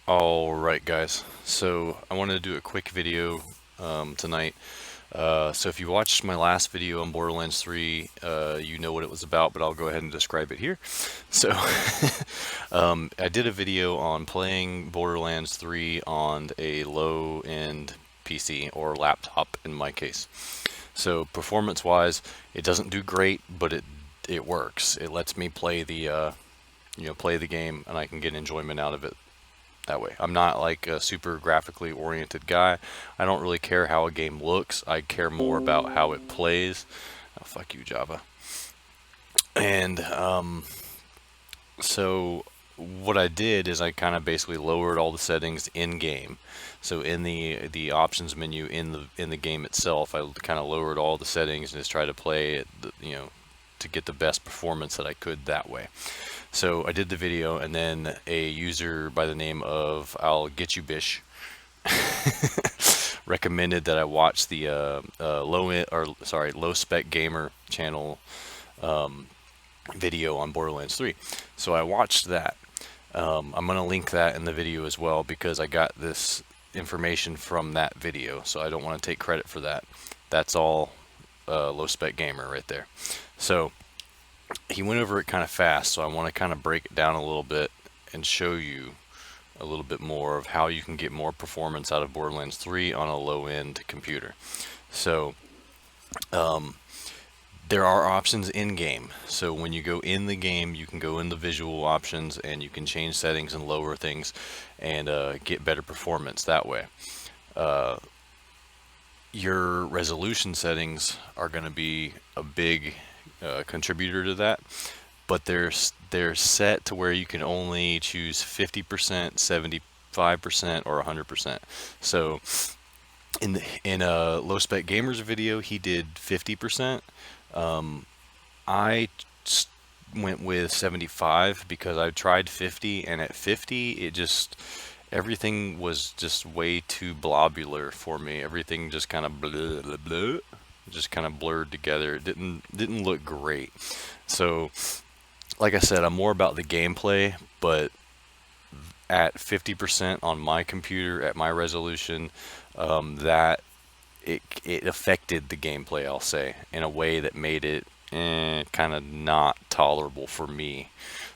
Alright guys, so I wanted to do a quick video tonight. So if you watched my last video on Borderlands 3, you know what it was about, but I'll go ahead and describe it here. So I did a video on playing Borderlands 3 on a low-end PC or laptop in my case. So performance-wise, it doesn't do great, but it works. It lets me play the play the game, and I can get enjoyment out of it that way. I'm not like a super graphically oriented guy. I don't really care how a game looks. I care more about how it plays. Oh, fuck you, Java. And so what I did is I kind of basically lowered all the settings in game. So in the options menu in the game itself, I kind of lowered all the settings and just tried to play it, to get the best performance that I could that way. So I did the video, and then a user by the name of I'll Get You Bish recommended that I watch the Low-Spec Gamer channel video on Borderlands 3. So I watched that. I'm gonna link that in the video as well because I got this information from that video, so I don't want to take credit for that. That's all Low-Spec Gamer right there. So he went over it kind of fast, so I want to kind of break it down a little bit and show you a little bit more of how you can get more performance out of Borderlands 3 on a low-end computer. So there are options in game. So when you go in the game, you can go in the visual options and you can change settings and lower things and get better performance that way. Your resolution settings are going to be a big contributor to that, but they're set to where you can only choose 50%, 75%, or 100%. So in Low-Spec Gamer's video, he did 50%. I went with 75 because I tried 50, and at 50 everything was just way too blobular for me. Everything just kind of blah, blah, blah, just kind of blurred together. It didn't look great. So like I said, I'm more about the gameplay, but at 50% on my computer at my resolution, that it affected the gameplay, I'll say, in a way that made it kind of not tolerable for me.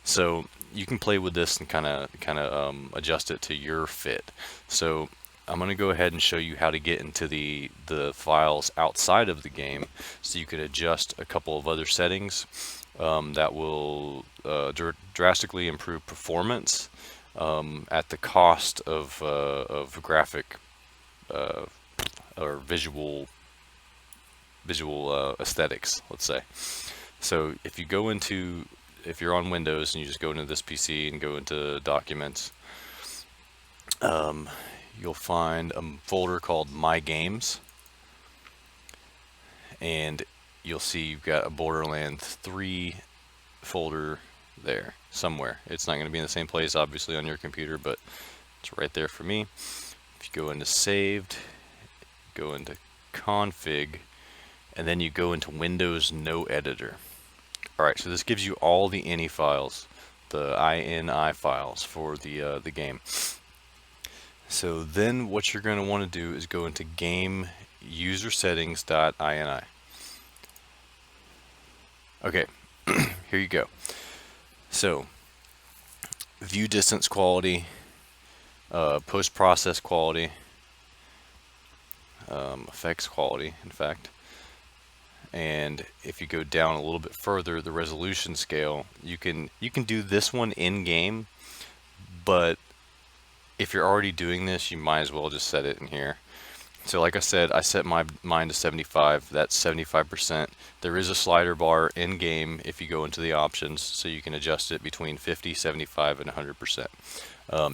So you can play with this and kind of adjust it to your fit. So I'm going to go ahead and show you how to get into the files outside of the game, so you can adjust a couple of other settings that will drastically improve performance at the cost of graphic or visual aesthetics, let's say. So if you're on Windows and you just go into this PC and go into Documents, you'll find a folder called My Games, and you'll see you've got a Borderlands 3 folder there somewhere. It's not going to be in the same place, obviously, on your computer, but it's right there for me. If you go into Saved, go into Config, and then you go into Windows No Editor. Alright, so this gives you all the ini files, the ini files for the game. So then what you're going to want to do is go into game user settings.ini. Okay, here you go. So view distance quality, post-process quality, effects quality, in fact. And if you go down a little bit further, the resolution scale, you can do this one in game, but if you're already doing this, you might as well just set it in here. So like I said, I set mine to 75. That's 75%. There is a slider bar in game if you go into the options, so you can adjust it between 50, 75, and 100%.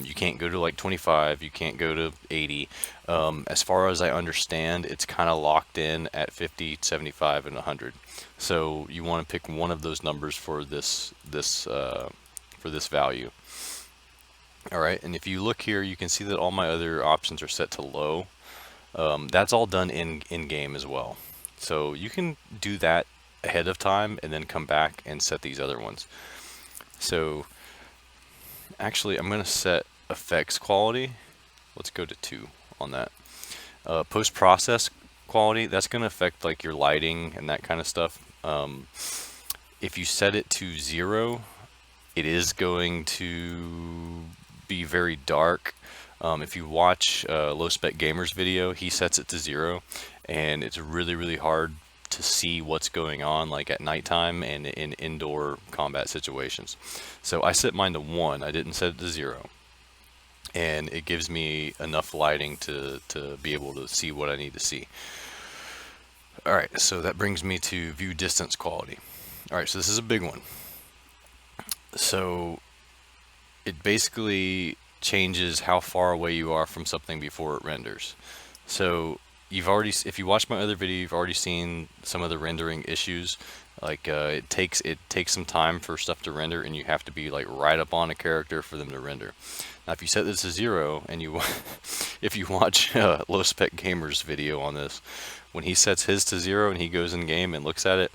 You can't go to like 25, you can't go to 80. As far as I understand, it's kind of locked in at 50, 75, and 100. So you want to pick one of those numbers for this value. Alright, and if you look here, you can see that all my other options are set to low. That's all done in game as well. So you can do that ahead of time and then come back and set these other ones. So actually, I'm going to set effects quality. Let's go to 2 on that. Post-process quality, that's going to affect like your lighting and that kind of stuff. If you set it to 0, it is going to be very dark. If you watch Low-Spec Gamer's video, he sets it to 0, and it's really, really hard to see what's going on like at nighttime and in indoor combat situations. So I set mine to 1. I didn't set it to 0. And it gives me enough lighting to be able to see what I need to see. Alright, so that brings me to view distance quality. Alright, so this is a big one. So it basically changes how far away you are from something before it renders. So you've already, if you watch my other video, you've already seen some of the rendering issues. Like it takes some time for stuff to render, and you have to be like right up on a character for them to render. Now, if you set this to 0, and you, if you watch Low-Spec Gamer's video on this, when he sets his to 0 and he goes in game and looks at it,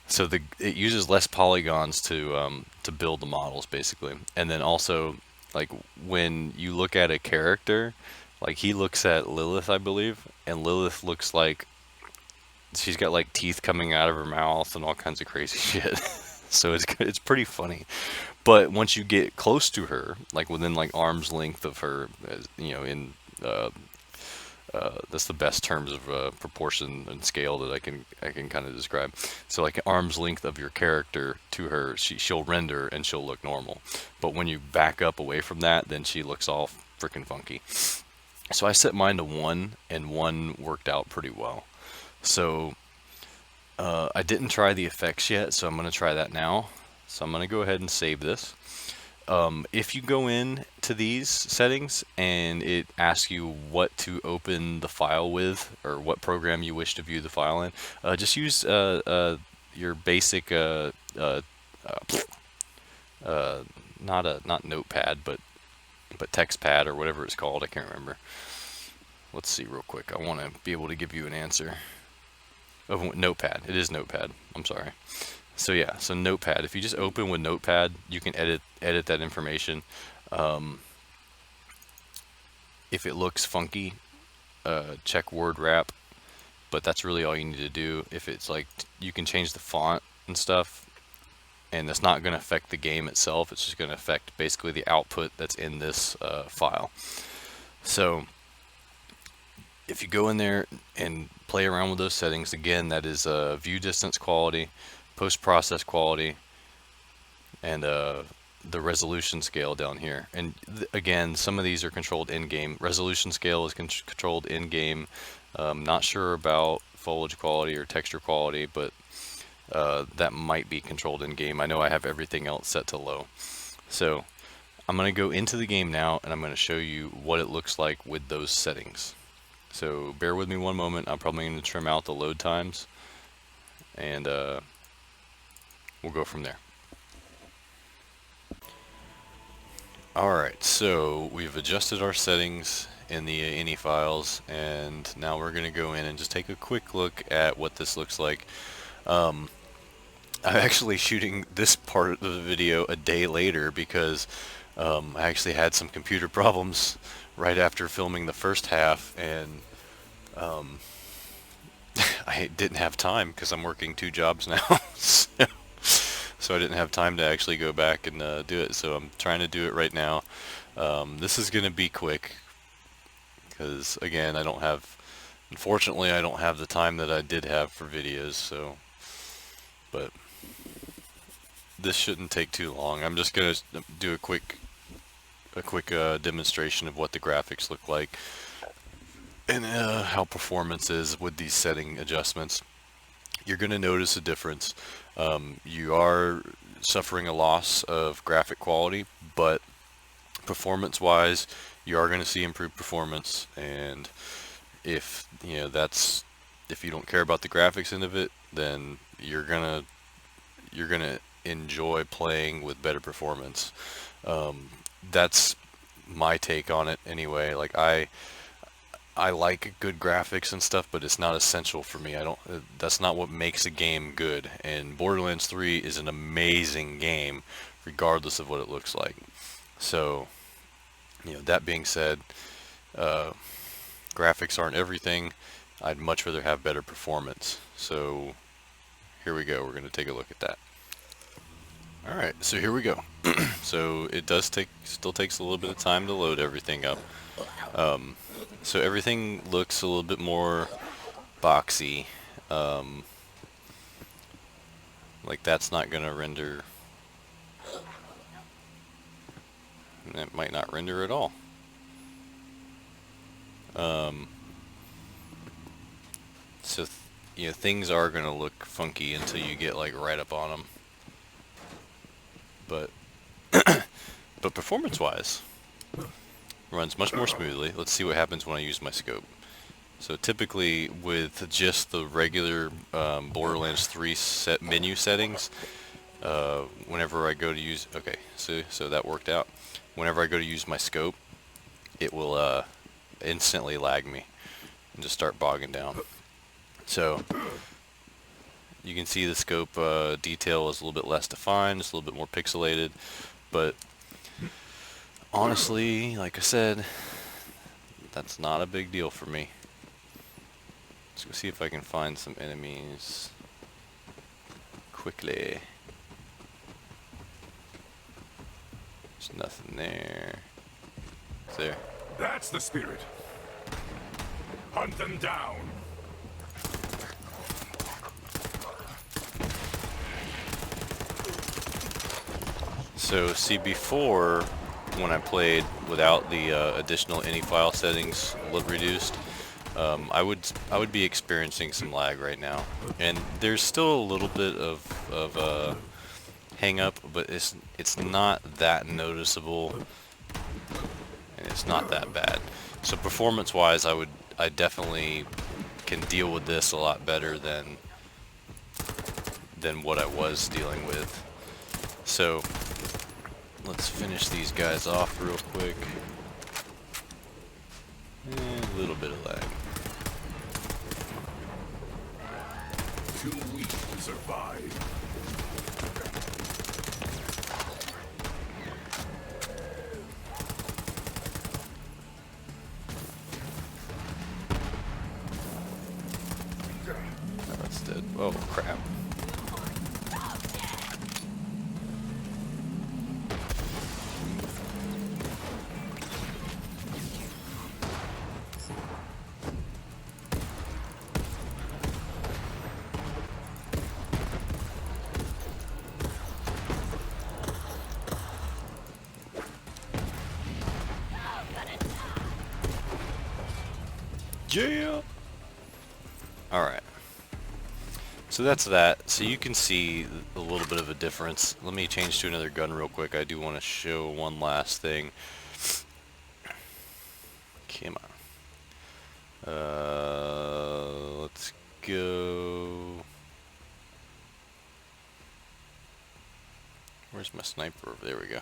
so it uses less polygons to build the models basically. And then also, like when you look at a character, like he looks at Lilith, I believe, and Lilith looks like she's got like teeth coming out of her mouth and all kinds of crazy shit. So it's pretty funny. But once you get close to her, like within like arm's length of her, you know, in that's the best terms of proportion and scale that I can kind of describe. So like arm's length of your character to her, she'll render and she'll look normal. But when you back up away from that, then she looks all freaking funky. So I set mine to 1, and 1 worked out pretty well. So I didn't try the effects yet, so I'm going to try that now. So I'm going to go ahead and save this. If you go in to these settings and it asks you what to open the file with, or what program you wish to view the file in, just use your basic not Notepad, but TextPad or whatever it's called. I can't remember. Let's see real quick. I want to be able to give you an answer. Oh, Notepad. It is Notepad. I'm sorry. So yeah, so Notepad. If you just open with Notepad, you can edit that information. If it looks funky, check word wrap, but that's really all you need to do. If it's like, you can change the font and stuff, and that's not going to affect the game itself. It's just going to affect basically the output that's in this file. So if you go in there and play around with those settings, again, that is view distance quality, post-process quality, and the resolution scale down here. And again, some of these are controlled in-game. Resolution scale is controlled in-game. Not sure about foliage quality or texture quality, but that might be controlled in-game. I know I have everything else set to low. So I'm going to go into the game now, and I'm going to show you what it looks like with those settings. So bear with me one moment. I'm probably going to trim out the load times, and we'll go from there. Alright, so we've adjusted our settings in the ini files, and now we're going to go in and just take a quick look at what this looks like. I'm actually shooting this part of the video a day later because I actually had some computer problems right after filming the first half, and I didn't have time because I'm working 2 jobs now. So I didn't have time to actually go back and do it, so I'm trying to do it right now. This is going to be quick because, again, unfortunately I don't have the time that I did have for videos, so, but this shouldn't take too long. I'm just going to do a quick demonstration of what the graphics look like and how performance is with these setting adjustments. You're going to notice a difference. You are suffering a loss of graphic quality, but performance-wise, you are going to see improved performance. And if if you don't care about the graphics end of it, then you're gonna enjoy playing with better performance. That's my take on it anyway. Like I like good graphics and stuff, but it's not essential for me. That's not what makes a game good. And Borderlands 3 is an amazing game, regardless of what it looks like. So, that being said, graphics aren't everything. I'd much rather have better performance. So here we go. We're going to take a look at that. Alright, so here we go. So it still takes a little bit of time to load everything up. So everything looks a little bit more boxy. Like that's not going to render. It might not render at all. So things are going to look funky until you get like right up on them. But but performance-wise, runs much more smoothly. Let's see what happens when I use my scope. So typically with just the regular Borderlands 3 menu settings, whenever I go to use, okay, so that worked out. Whenever I go to use my scope, it will instantly lag me and just start bogging down. So you can see the scope detail is a little bit less defined, it's a little bit more pixelated, but honestly, like I said, that's not a big deal for me. Let's go see if I can find some enemies quickly. There's nothing there. It's there. That's the spirit. Hunt them down. So see, before when I played without the additional any file settings reduced, I would be experiencing some lag right now, and there's still a little bit of hang up, but it's not that noticeable, and it's not that bad. So performance wise, I definitely can deal with this a lot better than what I was dealing with. So let's finish these guys off real quick. A little bit of lag. Too weak to survive. Oh, that's dead. Oh, crap. Yeah! Alright. So that's that. So you can see a little bit of a difference. Let me change to another gun real quick. I do want to show one last thing. Come on. Let's go. Where's my sniper? There we go.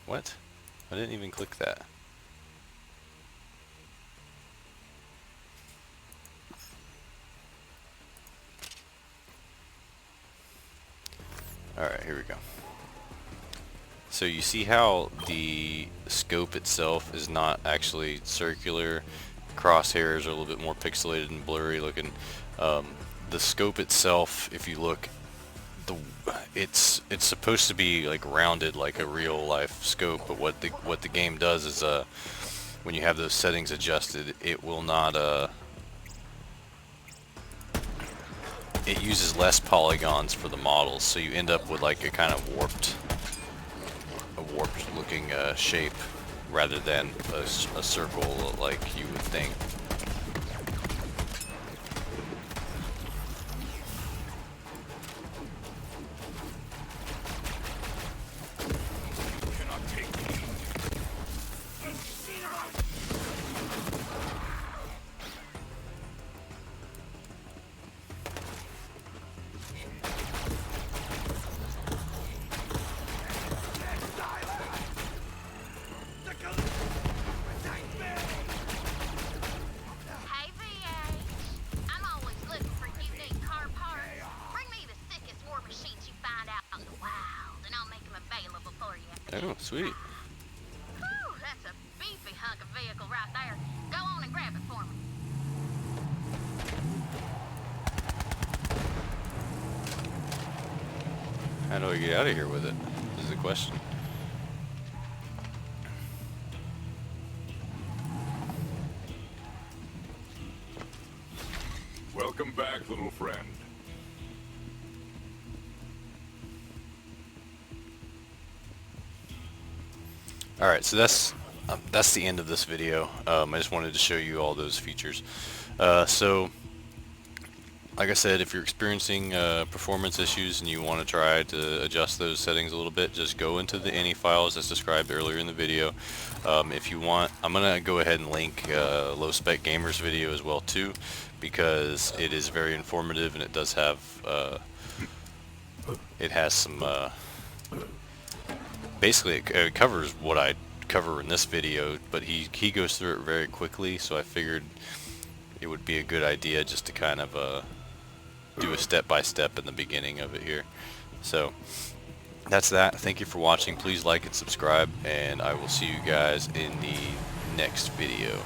What? I didn't even click that. Alright, here we go. So you see how the scope itself is not actually circular. Crosshairs are a little bit more pixelated and blurry looking. The scope itself, if you look, it's supposed to be like rounded like a real life scope, but what the game does is when you have those settings adjusted, it will not it uses less polygons for the models, so you end up with like a kind of warped looking shape rather than a circle like you would think. Oh, sweet. Whew, that's a beefy hunk of vehicle right there. Go on and grab it for me. How do I get out of here with it? This is the question. Welcome back, little friend. Alright, so that's the end of this video. I just wanted to show you all those features. So, like I said, if you're experiencing performance issues and you want to try to adjust those settings a little bit, just go into the ini files as described earlier in the video. If you want, I'm going to go ahead and link Low-Spec Gamer's video as well too, because it is very informative and it does have, it has some, basically it covers what I cover in this video, but he goes through it very quickly, so I figured it would be a good idea just to kind of do a step-by-step in the beginning of it here. So that's that. Thank you for watching. Please like and subscribe, and I will see you guys in the next video.